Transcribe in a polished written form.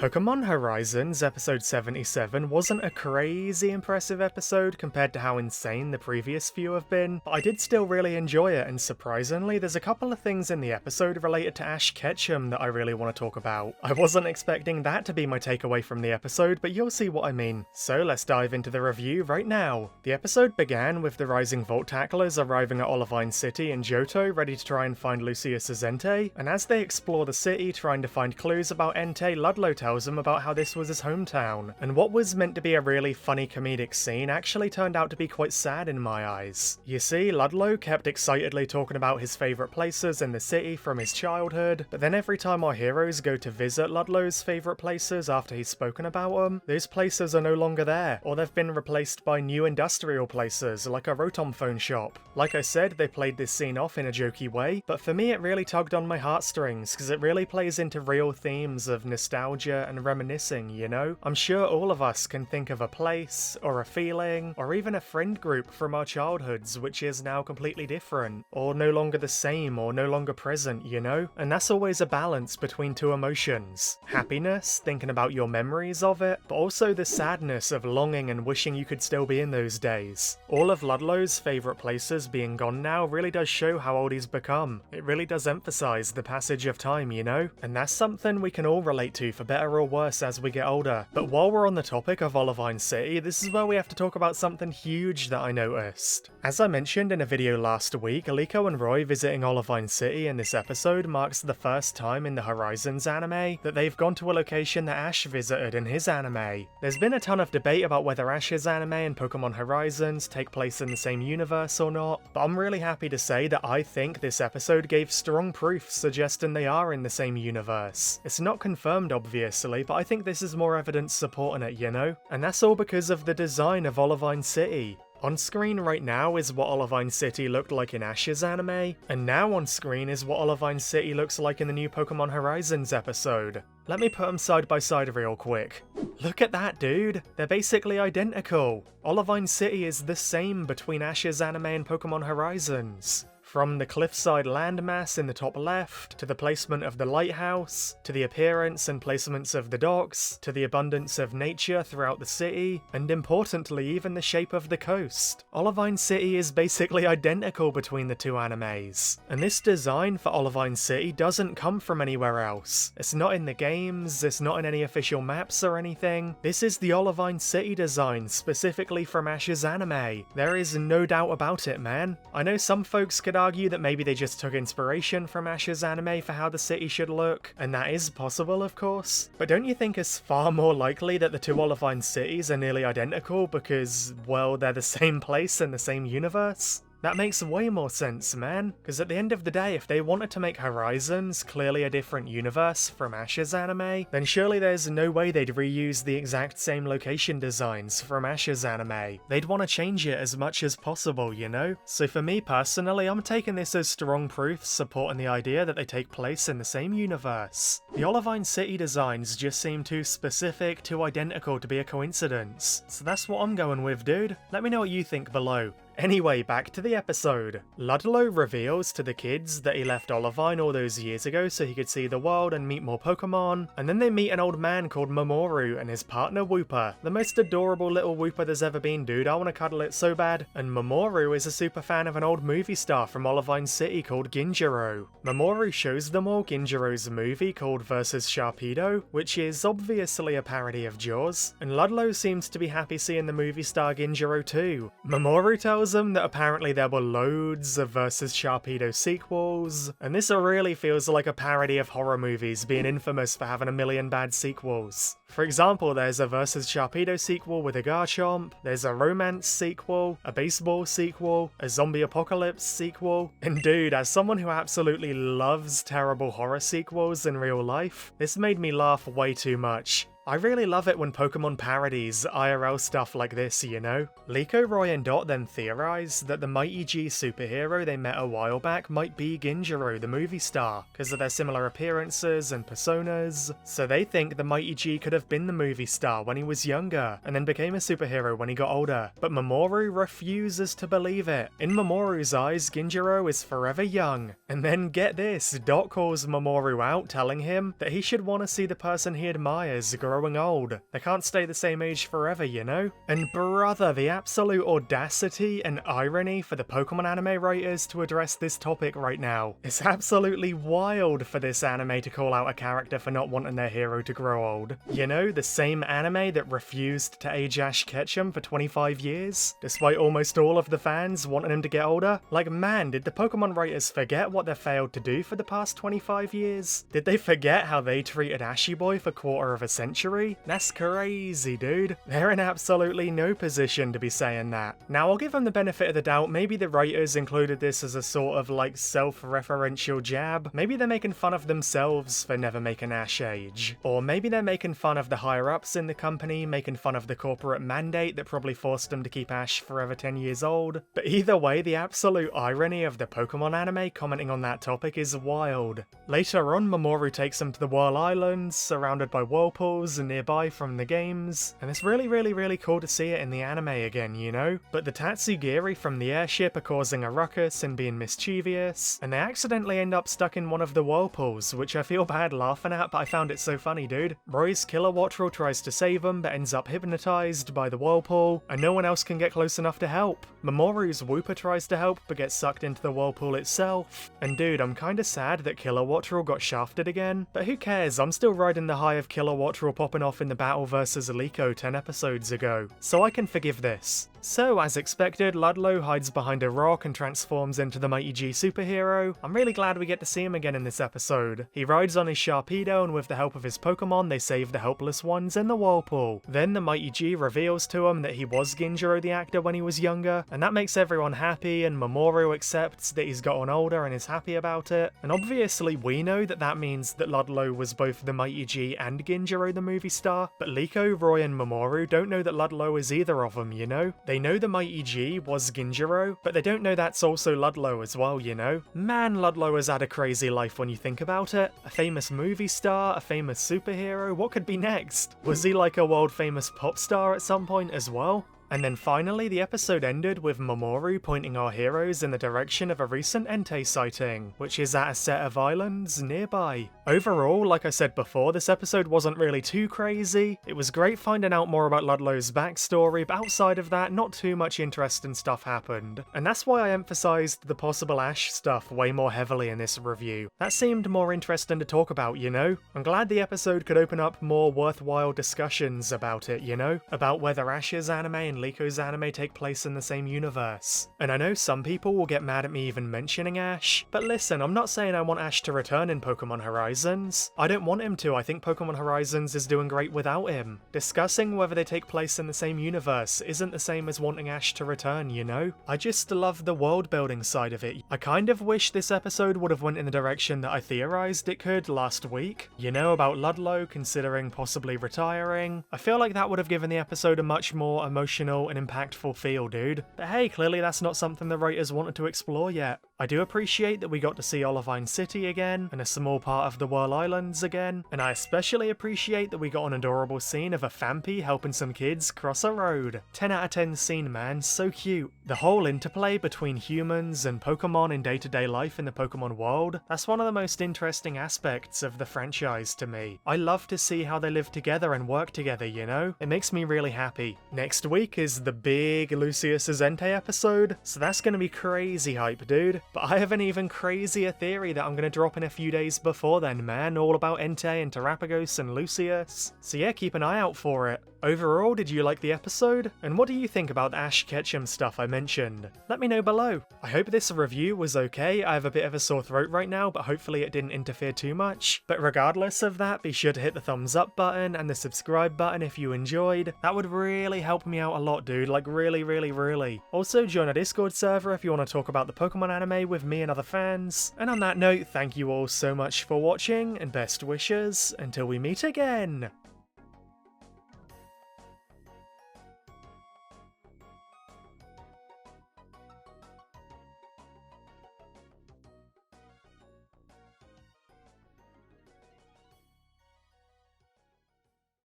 Pokemon Horizons episode 77 wasn't a crazy impressive episode compared to how insane the previous few have been, but I did still really enjoy it, and surprisingly there's a couple of things in the episode related to Ash Ketchum that I really want to talk about. I wasn't expecting that to be my takeaway from the episode, but you'll see what I mean. So let's dive into the review right now. The episode began with the Rising Volt Tacklers arriving at Olivine City in Johto ready to try and find Lucius VS Entei, and as they explore the city trying to find clues about Entei, Ludlow tells him about how this was his hometown, and what was meant to be a really funny comedic scene actually turned out to be quite sad in my eyes. You see, Ludlow kept excitedly talking about his favourite places in the city from his childhood, but then every time our heroes go to visit Ludlow's favourite places after he's spoken about them, those places are no longer there, or they've been replaced by new industrial places like a Rotom phone shop. Like I said, they played this scene off in a jokey way, but for me it really tugged on my heartstrings because it really plays into real themes of nostalgia and reminiscing, you know? I'm sure all of us can think of a place, or a feeling, or even a friend group from our childhoods which is now completely different, or no longer the same, or no longer present, you know? And that's always a balance between two emotions. Happiness, thinking about your memories of it, but also the sadness of longing and wishing you could still be in those days. All of Ludlow's favourite places being gone now really does show how old he's become. It really does emphasise the passage of time, you know? And that's something we can all relate to for better or worse as we get older. But while we're on the topic of Olivine City, this is where we have to talk about something huge that I noticed. As I mentioned in a video last week, Liko and Roy visiting Olivine City in this episode marks the first time in the Horizons anime that they've gone to a location that Ash visited in his anime. There's been a ton of debate about whether Ash's anime and Pokemon Horizons take place in the same universe or not, but I'm really happy to say that I think this episode gave strong proof suggesting they are in the same universe. It's not confirmed obviously, but I think this is more evidence supporting it, you know? And that's all because of the design of Olivine City. On screen right now is what Olivine City looked like in Ash's anime, and now on screen is what Olivine City looks like in the new Pokemon Horizons episode. Let me put them side by side real quick. Look at that, dude! They're basically identical! Olivine City is the same between Ash's anime and Pokemon Horizons. From the cliffside landmass in the top left, to the placement of the lighthouse, to the appearance and placements of the docks, to the abundance of nature throughout the city, and importantly even the shape of the coast. Olivine City is basically identical between the two animes. And this design for Olivine City doesn't come from anywhere else. It's not in the games, it's not in any official maps or anything. This is the Olivine City design specifically from Ash's anime. There is no doubt about it, man. I know some folks could argue that maybe they just took inspiration from Ash's anime for how the city should look, and that is possible of course, but don't you think it's far more likely that the two Olivine cities are nearly identical because, well, they're the same place in the same universe? That makes way more sense, man, because at the end of the day, if they wanted to make Horizons clearly a different universe from Ash's anime, then surely there's no way they'd reuse the exact same location designs from Ash's anime. They'd want to change it as much as possible, you know? So for me personally, I'm taking this as strong proof supporting the idea that they take place in the same universe. The Olivine City designs just seem too specific, too identical to be a coincidence. So that's what I'm going with, dude. Let me know what you think below. Anyway, back to the episode. Ludlow reveals to the kids that he left Olivine all those years ago so he could see the world and meet more Pokemon, and then they meet an old man called Mamoru and his partner Wooper. The most adorable little Wooper there's ever been, dude. I want to cuddle it so bad. And Mamoru is a super fan of an old movie star from Olivine City called Ginjirou. Mamoru shows them all Ginjirou's movie called vs Sharpedo, which is obviously a parody of Jaws, and Ludlow seems to be happy seeing the movie star Ginjirou too. Mamoru tells them that apparently there were loads of vs Sharpedo sequels, and this really feels like a parody of horror movies being infamous for having a million bad sequels. For example, there's a vs Sharpedo sequel with a Garchomp, there's a romance sequel, a baseball sequel, a zombie apocalypse sequel, and dude, as someone who absolutely loves terrible horror sequels in real life, this made me laugh way too much. I really love it when Pokemon parodies IRL stuff like this, you know? Liko, Roy, and Dot then theorise that the Mighty G superhero they met a while back might be Ginjirou, the movie star, because of their similar appearances and personas. So they think the Mighty G could have been the movie star when he was younger, and then became a superhero when he got older. But Mamoru refuses to believe it. In Mamoru's eyes, Ginjirou is forever young. And then get this, Dot calls Mamoru out, telling him that he should want to see the person he admires growing old. They can't stay the same age forever, you know? And brother, the absolute audacity and irony for the Pokemon anime writers to address this topic right now. It's absolutely wild for this anime to call out a character for not wanting their hero to grow old. You know, the same anime that refused to age Ash Ketchum for 25 years, despite almost all of the fans wanting him to get older. Like, man, did the Pokemon writers forget what they failed to do for the past 25 years? Did they forget how they treated Ashy Boy for quarter of a century? That's crazy, dude. They're in absolutely no position to be saying that. Now, I'll give them the benefit of the doubt. Maybe the writers included this as a sort of like self-referential jab. Maybe they're making fun of themselves for never making Ash age. Or maybe they're making fun of the higher-ups in the company, making fun of the corporate mandate that probably forced them to keep Ash forever 10 years old. But either way, the absolute irony of the Pokemon anime commenting on that topic is wild. Later on, Mamoru takes them to the Whirl Islands, surrounded by whirlpools and nearby from the games, and it's really cool to see it in the anime again, you know? But the Tatsugiri from the airship are causing a ruckus and being mischievous, and they accidentally end up stuck in one of the whirlpools, which I feel bad laughing at, but I found it so funny, dude. Roy's Kilowattrel tries to save them, but ends up hypnotized by the whirlpool, and no one else can get close enough to help. Mamoru's Wooper tries to help, but gets sucked into the whirlpool itself. And dude, I'm kinda sad that Kilowattrel got shafted again, but who cares, I'm still riding the high of Kilowattrel popping off in the battle versus Liko 10 episodes ago, so I can forgive this. So, as expected, Ludlow hides behind a rock and transforms into the Mighty G superhero. I'm really glad we get to see him again in this episode. He rides on his Sharpedo, and with the help of his Pokemon, they save the helpless ones in the whirlpool. Then the Mighty G reveals to him that he was Ginjirou the actor when he was younger, and that makes everyone happy, and Mamoru accepts that he's gotten older and is happy about it. And obviously we know that that means that Ludlow was both the Mighty G and Ginjirou the movie star, but Liko, Roy, and Mamoru don't know that Ludlow is either of them, you know? They know the Mighty G was Ginjirou, but they don't know that's also Ludlow as well, you know? Man, Ludlow has had a crazy life when you think about it. A famous movie star, a famous superhero, what could be next? Was he like a world famous pop star at some point as well? And then finally, the episode ended with Mamoru pointing our heroes in the direction of a recent Entei sighting, which is at a set of islands nearby. Overall, like I said before, this episode wasn't really too crazy. It was great finding out more about Ludlow's backstory, but outside of that, not too much interesting stuff happened. And that's why I emphasized the possible Ash stuff way more heavily in this review. That seemed more interesting to talk about, you know? I'm glad the episode could open up more worthwhile discussions about it, you know? About whether Ash's anime and Liko's anime take place in the same universe. And I know some people will get mad at me even mentioning Ash, but listen, I'm not saying I want Ash to return in Pokemon Horizons. I don't want him to, I think Pokemon Horizons is doing great without him. Discussing whether they take place in the same universe isn't the same as wanting Ash to return, you know? I just love the world building side of it. I kind of wish this episode would have went in the direction that I theorized it could last week. You know, about Ludlow considering possibly retiring. I feel like that would have given the episode a much more emotional and impactful feel, dude. But hey, clearly that's not something the writers wanted to explore yet. I do appreciate that we got to see Olivine City again, and a small part of the Whirl Islands again, and I especially appreciate that we got an adorable scene of a Fampi helping some kids cross a road. 10 out of 10 scene, man, so cute. The whole interplay between humans and Pokemon in day-to-day life in the Pokemon world, that's one of the most interesting aspects of the franchise to me. I love to see how they live together and work together, you know? It makes me really happy. Next week is the big Lucius VS Entei episode, so that's gonna be crazy hype, dude. But I have an even crazier theory that I'm gonna drop in a few days before then, man, all about Entei and Terapagos and Lucius. So yeah, keep an eye out for it. Overall, did you like the episode? And what do you think about the Ash Ketchum stuff I mentioned? Let me know below. I hope this review was okay. I have a bit of a sore throat right now, but hopefully it didn't interfere too much. But regardless of that, be sure to hit the thumbs up button and the subscribe button if you enjoyed. That would really help me out a lot, dude. Like really. Also, join a Discord server if you want to talk about the Pokemon anime with me and other fans. And on that note, thank you all so much for watching, and best wishes until we meet again.